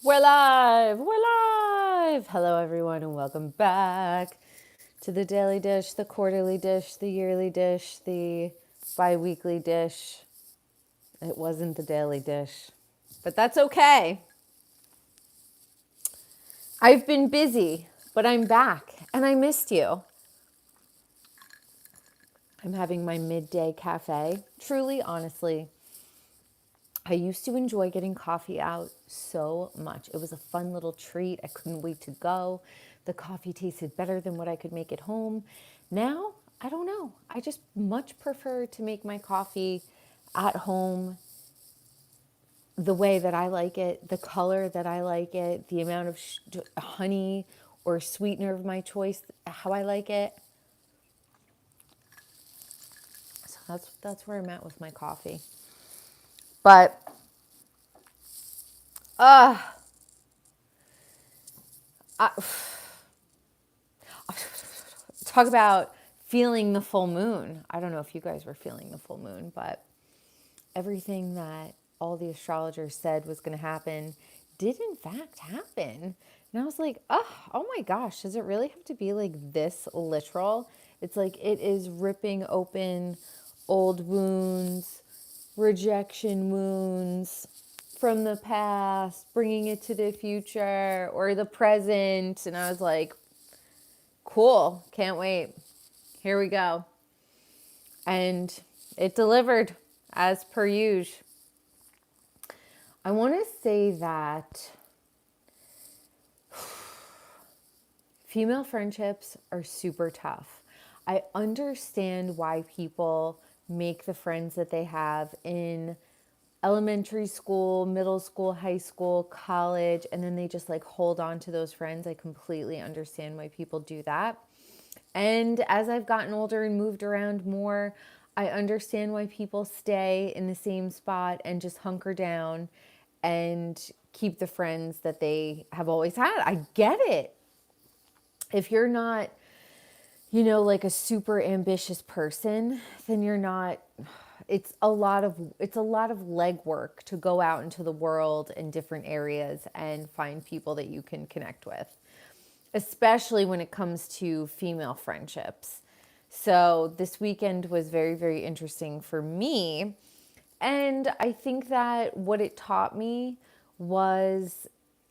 We're live! We're live! Hello, everyone, and welcome back to the daily dish, the quarterly dish, the yearly dish, the bi weekly dish. It wasn't the daily dish, but that's okay. I've been busy, but I'm back, and I missed you. I'm having my midday cafe. Truly, honestly, I used to enjoy getting coffee out so much. It was a fun little treat. I couldn't wait to go. The coffee tasted better than what I could make at home. Now, I don't know. I just much prefer to make my coffee at home the way that I like it, the color that I like it, the amount of honey or sweetener of my choice, how I like it. So that's where I'm at with my coffee. But talk about feeling the full moon. I don't know if you guys were feeling the full moon, but everything that all the astrologers said was going to happen did in fact happen. And I was like, oh my gosh, does it really have to be like this literal? It's like it is ripping open old wounds, rejection wounds from the past, bringing it to the future or the present. And I was like, cool, can't wait. Here we go. And it delivered as per usual. I want to say that female friendships are super tough. I understand why people make the friends that they have in elementary school, middle school, high school, college, and then they just like hold on to those friends. I completely understand why people do that. And as I've gotten older and moved around more, I understand why people stay in the same spot and just hunker down and keep the friends that they have always had. I get it. If you're not, like a super ambitious person, then you're not. It's a lot of legwork to go out into the world in different areas and find people that you can connect with, especially when it comes to female friendships. So this weekend was very, very interesting for me. And I think that what it taught me was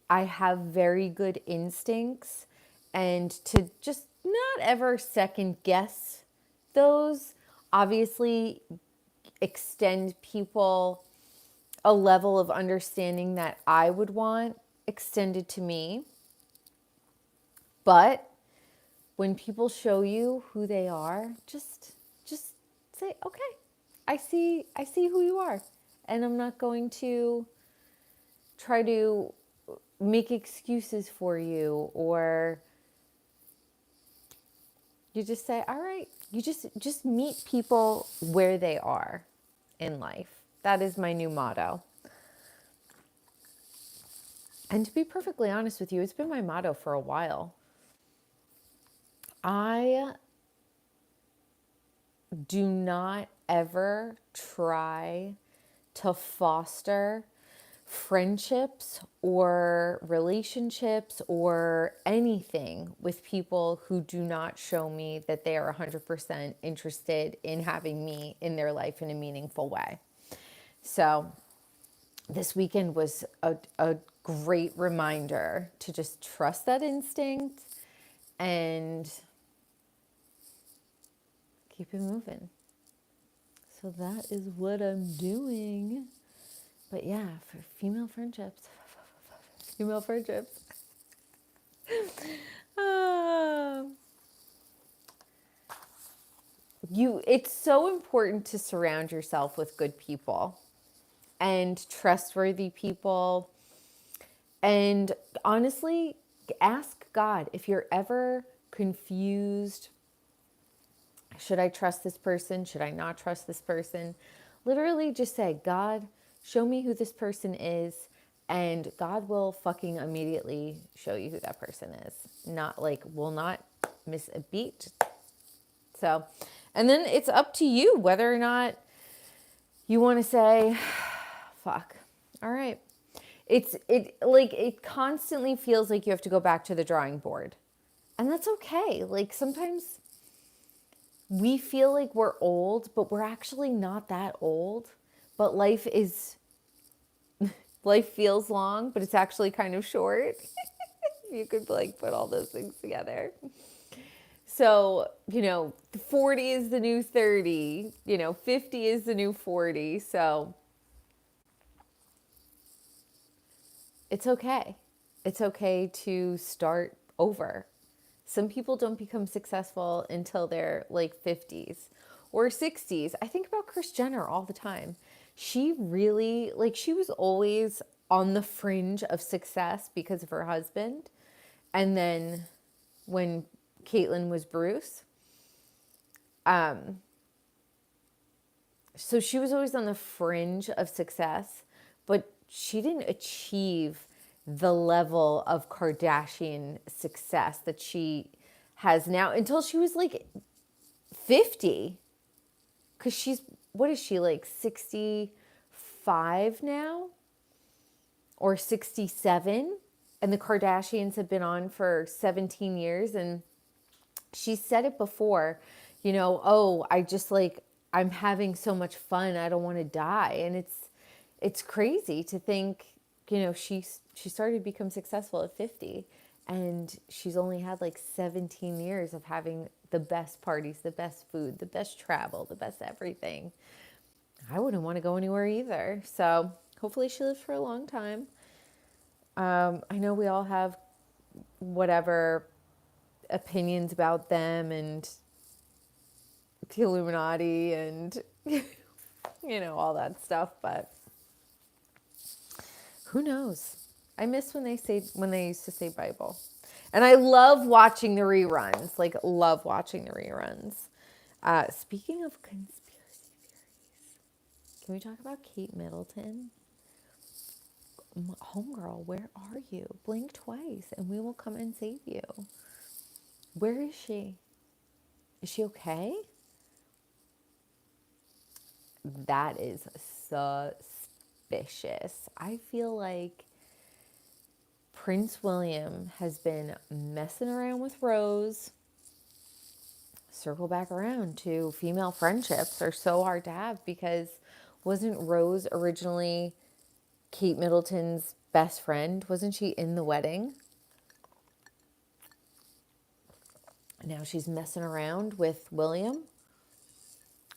I have very good instincts, and to just not ever second guess those. Obviously, extend people a level of understanding that I would want extended to me. But when people show you who they are, just say, okay, I see who you are. And I'm not going to try to make excuses for you, or you just say, all right, you just meet people where they are in life. That is my new motto. And to be perfectly honest with you, it's been my motto for a while. I do not ever try to foster friendships or relationships or anything with people who do not show me that they are 100% interested in having me in their life in a meaningful way. So this weekend was a great reminder to just trust that instinct and keep it moving. So that is what I'm doing. But yeah, for female friendships, it's so important to surround yourself with good people and trustworthy people. And honestly, ask God if you're ever confused. Should I trust this person? Should I not trust this person? Literally just say, God, show me who this person is. And God will fucking immediately show you who that person is. Will not miss a beat. So, and then it's up to you whether or not you want to say, fuck, all right. it constantly feels like you have to go back to the drawing board. And that's okay. Like sometimes we feel like we're old, but we're actually not that old. But life feels long, but it's actually kind of short. You could like put all those things together. So, 40 is the new 30, 50 is the new 40. So it's okay. It's okay to start over. Some people don't become successful until they're like 50s or 60s. I think about Kris Jenner all the time. She really, like, she was always on the fringe of success because of her husband. And then when Caitlyn was Bruce, so she was always on the fringe of success, but she didn't achieve the level of Kardashian success that she has now until she was like 50. Because what is she, like 65 now? Or 67? And the Kardashians have been on for 17 years. And she said it before, oh, I'm having so much fun. I don't want to die. And it's crazy to think, she started to become successful at 50 and she's only had like 17 years of having the best parties, the best food, the best travel, the best everything. I wouldn't want to go anywhere either. So hopefully she lives for a long time. I know we all have whatever opinions about them and the Illuminati and, all that stuff, but who knows? I miss when they used to say Bible. And I love watching the reruns. Like, love watching the reruns. Speaking of conspiracy theories, can we talk about Kate Middleton? Homegirl, where are you? Blink twice and we will come and save you. Where is she? Is she okay? That is suspicious. I feel like Prince William has been messing around with Rose. Circle back around to female friendships are so hard to have because wasn't Rose originally Kate Middleton's best friend? Wasn't she in the wedding? Now she's messing around with William.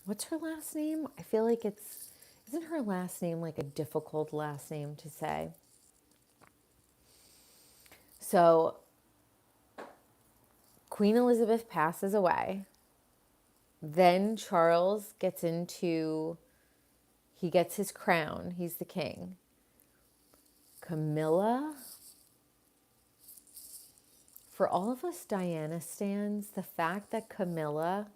What's her last name? I feel like isn't her last name like a difficult last name to say? So Queen Elizabeth passes away. Then Charles gets he gets his crown. He's the king. Camilla. For all of us Diana stans, the fact that Camilla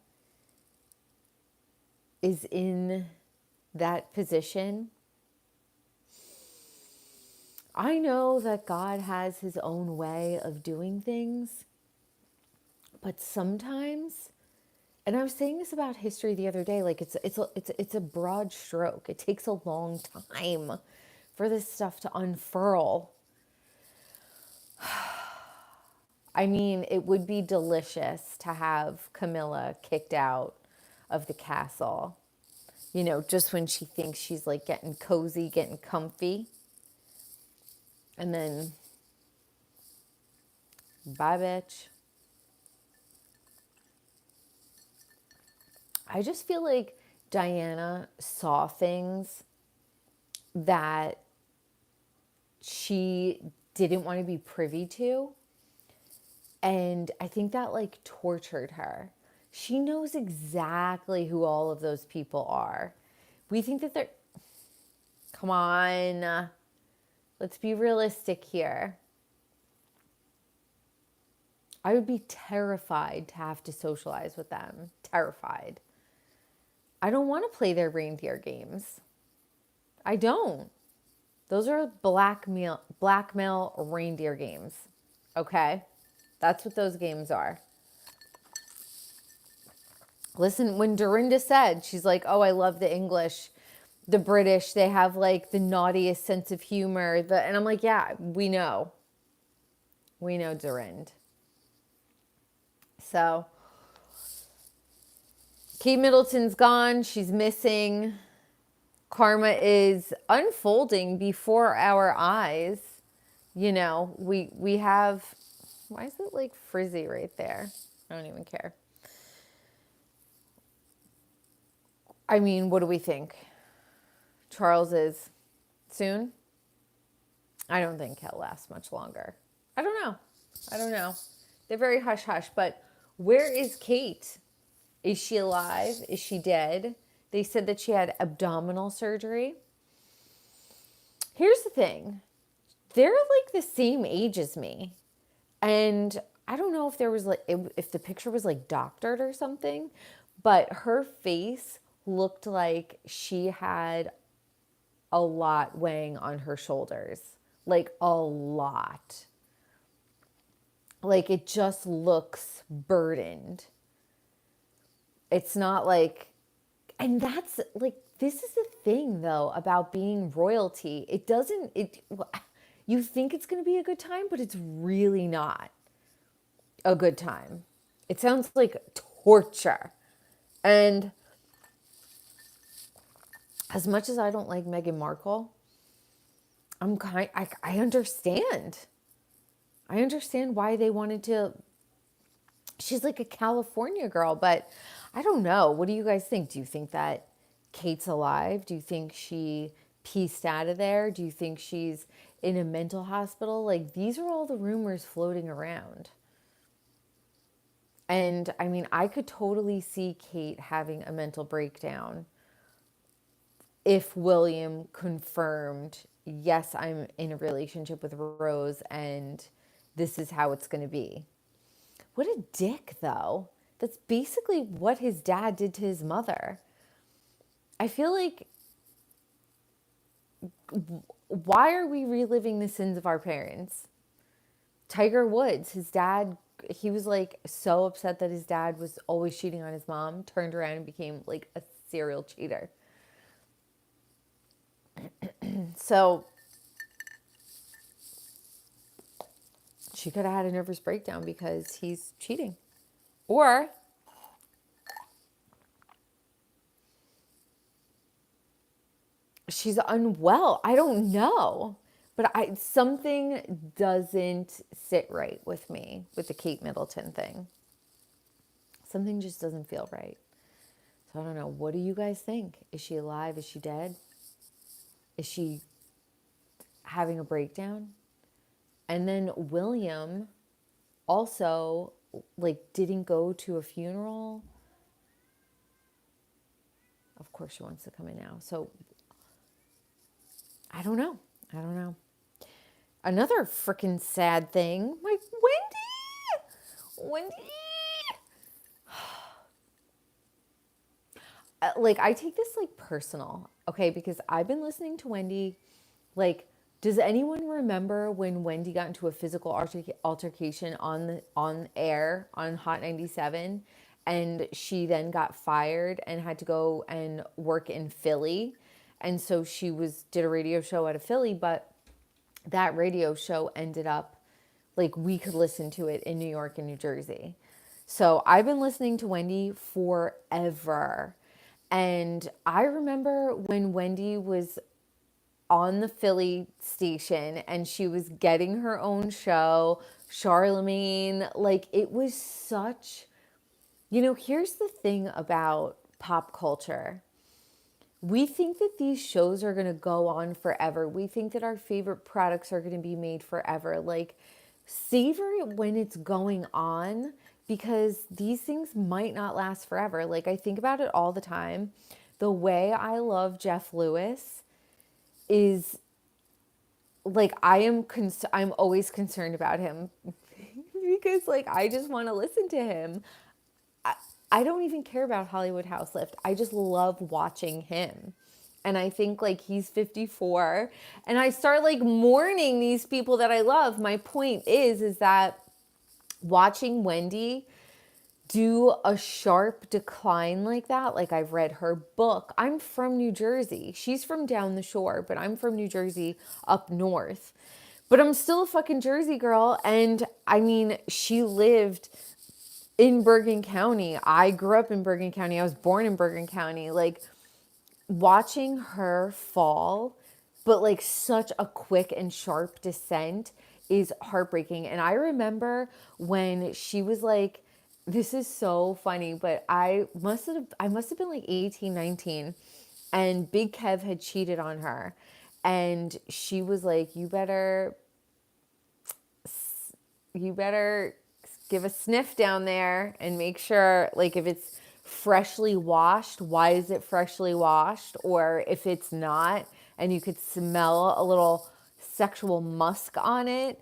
is in that position, I know that God has his own way of doing things, but sometimes, and I was saying this about history the other day, like it's a broad stroke. It takes a long time for this stuff to unfurl. I mean, it would be delicious to have Camilla kicked out of the castle, just when she thinks she's like getting cozy, getting comfy. And then, bye, bitch. I just feel like Diana saw things that she didn't want to be privy to. And I think that like tortured her. She knows exactly who all of those people are. We think that come on, let's be realistic here. I would be terrified to have to socialize with them. Terrified. I don't want to play their reindeer games. I don't. Those are blackmail reindeer games. Okay? That's what those games are. Listen, when Dorinda said, she's like, oh, I love the English. the British, they have like the naughtiest sense of humor. And I'm like, yeah, we know. We know Dorinda. So Kate Middleton's gone. She's missing. Karma is unfolding before our eyes. You know, we have, why is it like frizzy right there? I don't even care. I mean, what do we think? Charles is soon? I don't think he'll last much longer. I don't know. I don't know. They're very hush hush, but where is Kate? Is she alive? Is she dead? They said that she had abdominal surgery. Here's the thing. They're like the same age as me. And I don't know if there was like, if the picture was like doctored or something, but her face looked like she had a lot weighing on her shoulders. Like a lot. Like it just looks burdened. It's not like, and that's like, this is the thing though about being royalty. It doesn't, you think it's going to be a good time, but it's really not a good time. It sounds like torture. And as much as I don't like Meghan Markle, I understand. I understand why they wanted to. She's like a California girl, but I don't know. What do you guys think? Do you think that Kate's alive? Do you think she pieced out of there? Do you think she's in a mental hospital? Like, these are all the rumors floating around. And I mean, I could totally see Kate having a mental breakdown if William confirmed, yes, I'm in a relationship with Rose and this is how it's going to be. What a dick, though. That's basically what his dad did to his mother. I feel like, why are we reliving the sins of our parents? Tiger Woods, his dad, he was like so upset that his dad was always cheating on his mom, turned around and became like a serial cheater. So she could have had a nervous breakdown because he's cheating. Or she's unwell. I don't know. But something doesn't sit right with me with the Kate Middleton thing. Something just doesn't feel right. So I don't know. What do you guys think? Is she alive? Is she dead? Is she having a breakdown? And then William also like didn't go to a funeral. Of course she wants to come in now. So I don't know. Another freaking sad thing. My Wendy. Like, I take this like personal, okay? Because I've been listening to Wendy. Like, does anyone remember when Wendy got into a physical altercation on air on Hot 97, and she then got fired and had to go and work in Philly, and so she did a radio show out of Philly, but that radio show ended up like we could listen to it in New York and New Jersey. So I've been listening to Wendy forever. And I remember when Wendy was on the Philly station and she was getting her own show, Charlemagne, like it was such, here's the thing about pop culture. We think that these shows are going to go on forever. We think that our favorite products are going to be made forever. Like, savor it when it's going on, because these things might not last forever. Like, I think about it all the time. The way I love Jeff Lewis is like, I'm always concerned about him because like, I just want to listen to him. I don't even care about Hollywood House Lift. I just love watching him. And I think like he's 54 and I start like mourning these people that I love. My point is that watching Wendy do a sharp decline like that. Like, I've read her book. I'm from New Jersey. She's from down the shore, but I'm from New Jersey up north. But I'm still a fucking Jersey girl. And I mean, she lived in Bergen County. I grew up in Bergen County. I was born in Bergen County. Like, watching her fall, but like such a quick and sharp descent is heartbreaking. And I remember when she was like, this is so funny, but I must have been like 18, 19, and Big Kev had cheated on her. And she was like, you better give a sniff down there and make sure, like, if it's freshly washed, why is it freshly washed? Or if it's not, and you could smell a little sexual musk on it.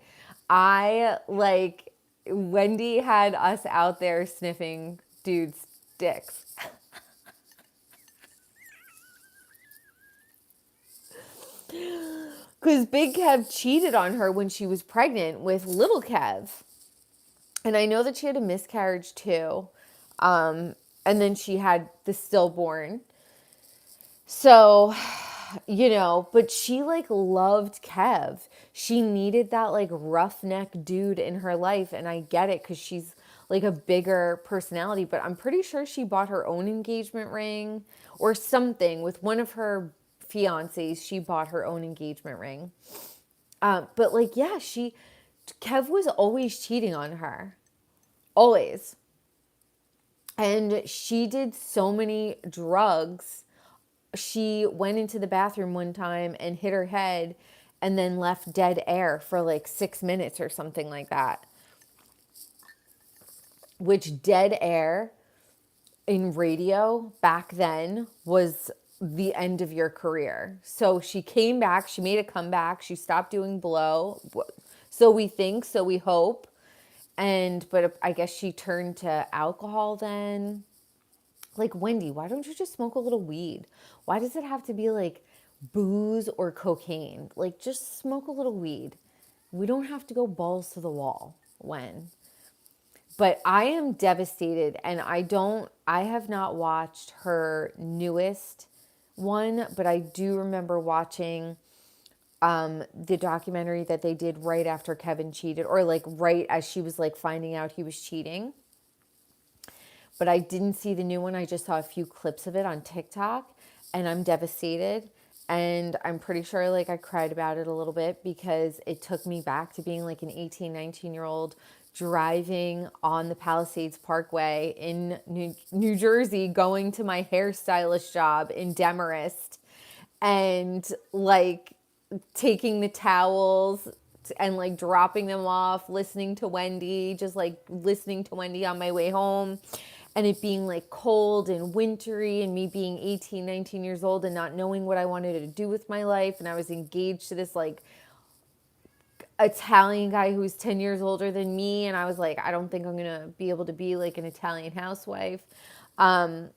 Wendy had us out there sniffing dudes' dicks. Because Big Kev cheated on her when she was pregnant with Little Kev. And I know that she had a miscarriage too. And then she had the stillborn. So, but she like loved Kev. She needed that like roughneck dude in her life. And I get it because she's like a bigger personality. But I'm pretty sure she bought her own engagement ring or something with one of her fiancés. She bought her own engagement ring. But like, yeah, Kev was always cheating on her. Always. And she did so many drugs. She went into the bathroom one time and hit her head and then left dead air for like 6 minutes or something like that. Which dead air in radio back then was the end of your career. So she came back, she made a comeback, she stopped doing blow. So we think, so we hope. But I guess she turned to alcohol then. Like, Wendy, why don't you just smoke a little weed? Why does it have to be like booze or cocaine? Like, just smoke a little weed. We don't have to go balls to the wall But I am devastated, and I have not watched her newest one, but I do remember watching the documentary that they did right after Kevin cheated, or like right as she was like finding out he was cheating. But I didn't see the new one. I just saw a few clips of it on TikTok, and I'm devastated. And I'm pretty sure like I cried about it a little bit because it took me back to being like an 18, 19-year-old driving on the Palisades Parkway in New Jersey, going to my hairstylist job in Demarest, and like taking the towels and like dropping them off, listening to Wendy, just like listening to Wendy on my way home. And it being like cold and wintry, and me being 18, 19 years old and not knowing what I wanted to do with my life. And I was engaged to this like Italian guy who was 10 years older than me. And I was like, I don't think I'm going to be able to be like an Italian housewife. And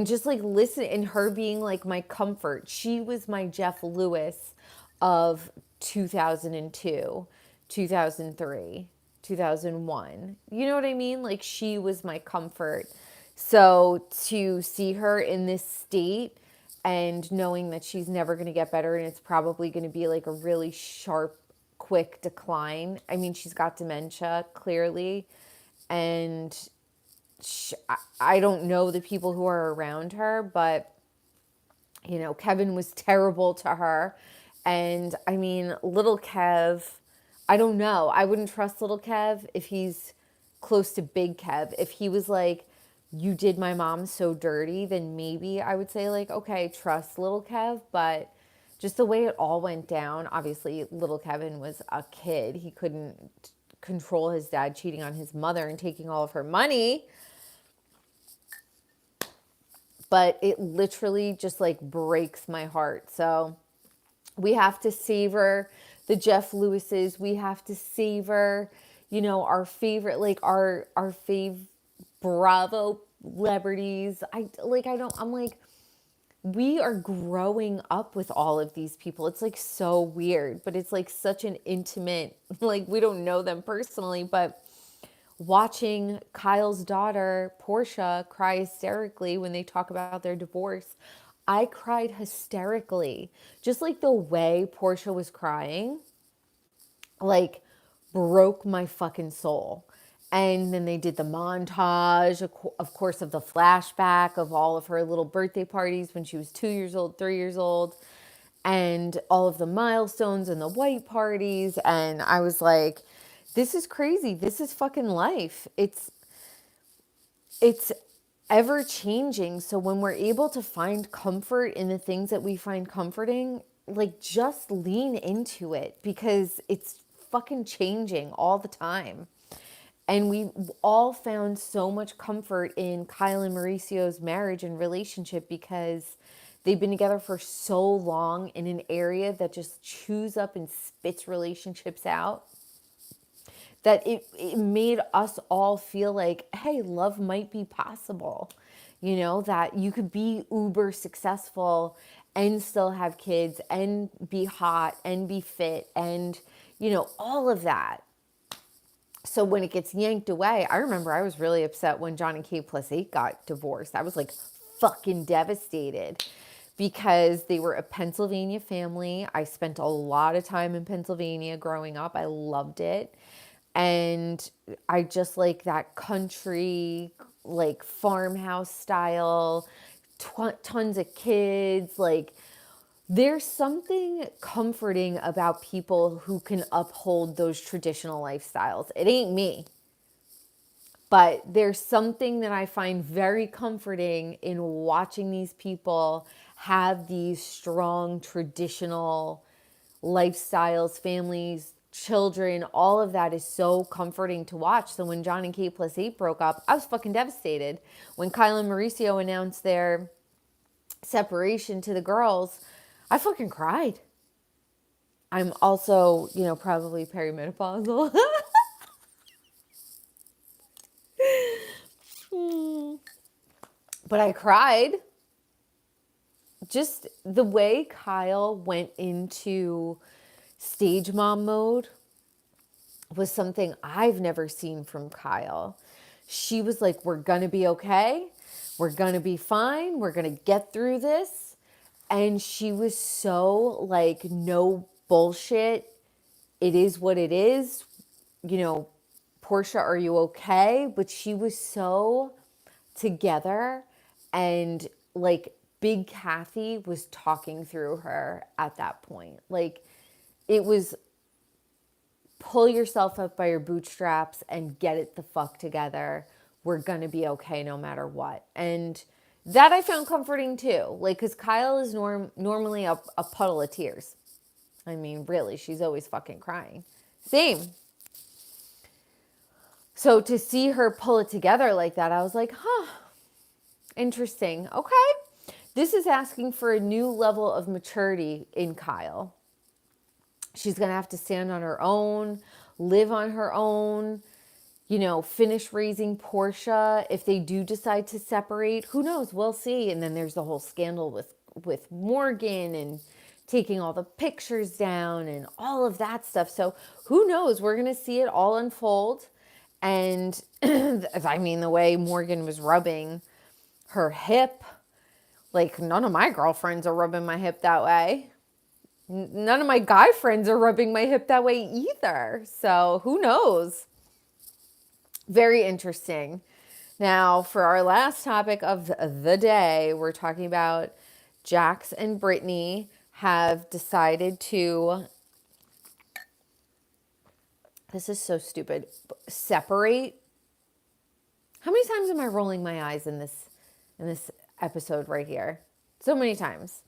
just like listen, and her being like my comfort. She was my Jeff Lewis of 2002, 2003, 2001. You know what I mean? Like, she was my comfort. So to see her in this state and knowing that she's never going to get better, and it's probably going to be like a really sharp, quick decline. I mean, she's got dementia clearly, and I don't know the people who are around her, but Kevin was terrible to her. And I mean, little Kev, I don't know. I wouldn't trust little Kev if he's close to Big Kev. If he was like, you did my mom so dirty, then maybe I would say like, okay, trust little Kev. But just the way it all went down, obviously little Kevin was a kid. He couldn't control his dad cheating on his mother and taking all of her money. But it literally just like breaks my heart. So we have to savor the Jeff Lewises. We have to savor, our favorite, like our fave Bravo celebrities. I'm like, we are growing up with all of these people. It's like so weird, but it's like such an intimate, like we don't know them personally, but watching Kyle's daughter, Portia, cry hysterically when they talk about their divorce. I cried hysterically. Just like the way Portia was crying, like, broke my fucking soul. And then they did the montage, of course, of the flashback of all of her little birthday parties when she was 2 years old, 3 years old, and all of the milestones and the white parties. And I was like, this is crazy. This is fucking life. It's ever changing. So when we're able to find comfort in the things that we find comforting, like, just lean into it, because it's fucking changing all the time. And we all found so much comfort in Kyle and Mauricio's marriage and relationship, because they've been together for so long in an area that just chews up and spits relationships out, that it made us all feel like, hey, love might be possible. That you could be uber successful and still have kids and be hot and be fit and, all of that. So when it gets yanked away, I remember I was really upset when John and Kate +8 got divorced. I was like fucking devastated, because they were a Pennsylvania family. I spent a lot of time in Pennsylvania growing up. I loved it. And I just like that country, like farmhouse style, tons of kids. Like, there's something comforting about people who can uphold those traditional lifestyles. It ain't me, but there's something that I find very comforting in watching these people have these strong traditional lifestyles, families, children. All of that is so comforting to watch. So when John and Kate +8 broke up, I was fucking devastated. When Kyle and Mauricio announced their separation to the girls, I fucking cried. I'm also, probably perimenopausal. But I cried. Just the way Kyle went into stage mom mode was something I've never seen from Kyle. She was like, we're going to be okay. We're going to be fine. We're going to get through this. And she was so like, no bullshit. It is what it is. Portia, are you okay? But she was so together, and like Big Kathy was talking through her at that point. Like, it was pull yourself up by your bootstraps and get it the fuck together. We're going to be okay no matter what. And that I found comforting too. Like, because Kyle is normally a puddle of tears. I mean, really, she's always fucking crying. Same. So to see her pull it together like that, I was like, huh, interesting. Okay. This is asking for a new level of maturity in Kyle. She's going to have to stand on her own, live on her own, finish raising Portia. If they do decide to separate, who knows? We'll see. And then there's the whole scandal with Morgan and taking all the pictures down and all of that stuff. So who knows? We're going to see it all unfold. And I mean, the way Morgan was rubbing her hip, like, none of my girlfriends are rubbing my hip that way. None of my guy friends are rubbing my hip that way either. So who knows? Very interesting. Now, for our last topic of the day, we're talking about Jax and Brittany have decided to, this is so stupid, separate. How many times am I rolling my eyes in this episode right here? So many times.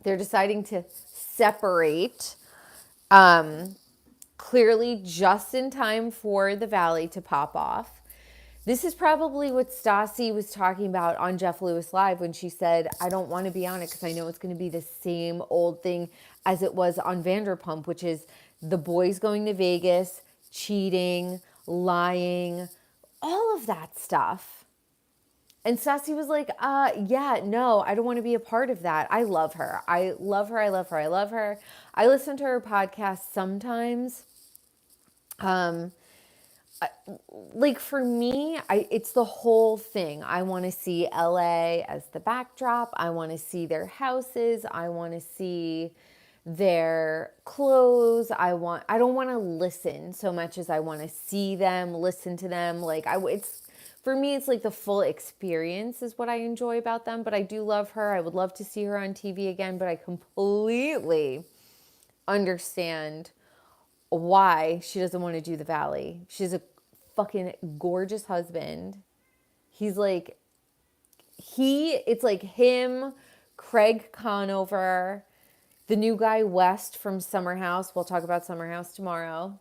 They're deciding to separate, clearly just in time for the Valley to pop off. This is probably what Stassi was talking about on Jeff Lewis Live when she said, I don't want to be on it because I know it's going to be the same old thing as it was on Vanderpump, which is the boys going to Vegas, cheating, lying, all of that stuff. And Stassi was like, yeah, no, I don't want to be a part of that. I love her. I love her. I love her. I love her. I listen to her podcast sometimes. like for me, it's the whole thing. I want to see LA as the backdrop. I want to see their houses. I want to see their clothes. I don't want to listen so much as I want to see them, listen to them. Like it's for me, it's like the full experience is what I enjoy about them. But I do love her. I would love to see her on TV again, but I completely understand why she doesn't want to do the Valley. She's a fucking gorgeous husband. He's like, it's like him, Craig Conover, the new guy West from Summer House. We'll talk about Summer House tomorrow.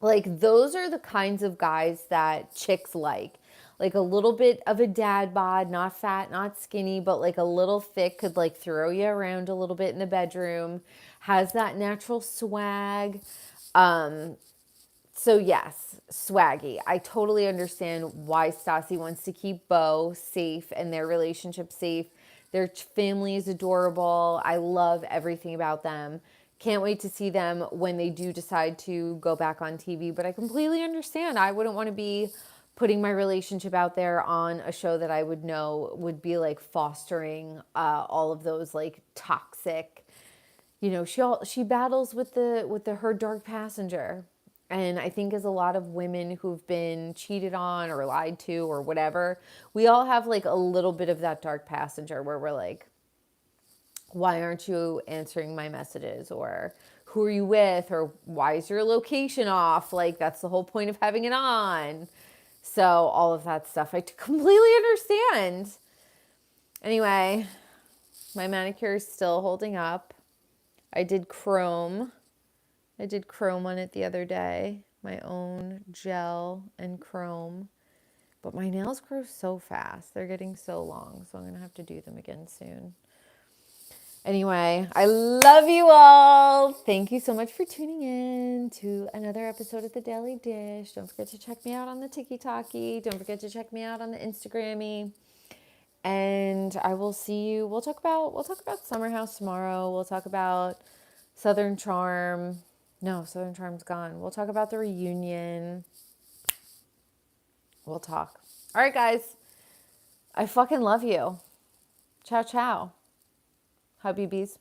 Like, those are the kinds of guys that chicks like. Like a little bit of a dad bod, not fat, not skinny, but like a little thick, could like throw you around a little bit in the bedroom, has that natural swag. So yes, swaggy. I totally understand why Stassi wants to keep Beau safe and their relationship safe. Their family is adorable. I love everything about them. Can't wait to see them when they do decide to go back on TV. But I completely understand. I wouldn't want to be putting my relationship out there on a show that I would know would be like fostering all of those like toxic. You know, she battles with her dark passenger. And I think as a lot of women who've been cheated on or lied to or whatever, we all have like a little bit of that dark passenger where we're like, why aren't you answering my messages? Or who are you with? Or why is your location off? Like, that's the whole point of having it on. So all of that stuff, I completely understand. Anyway, my manicure is still holding up. I did chrome on it the other day, my own gel and chrome. But my nails grow so fast. They're getting so long, so I'm going to have to do them again soon. Anyway, I love you all. Thank you so much for tuning in to another episode of The Daily Dish. Don't forget to check me out on the TikToky. Don't forget to check me out on the Instagrammy. And I will see you. We'll talk about Summer House tomorrow. We'll talk about Southern Charm. No, Southern Charm's gone. We'll talk about the reunion. We'll talk. All right, guys. I fucking love you. Ciao, ciao. Habibis.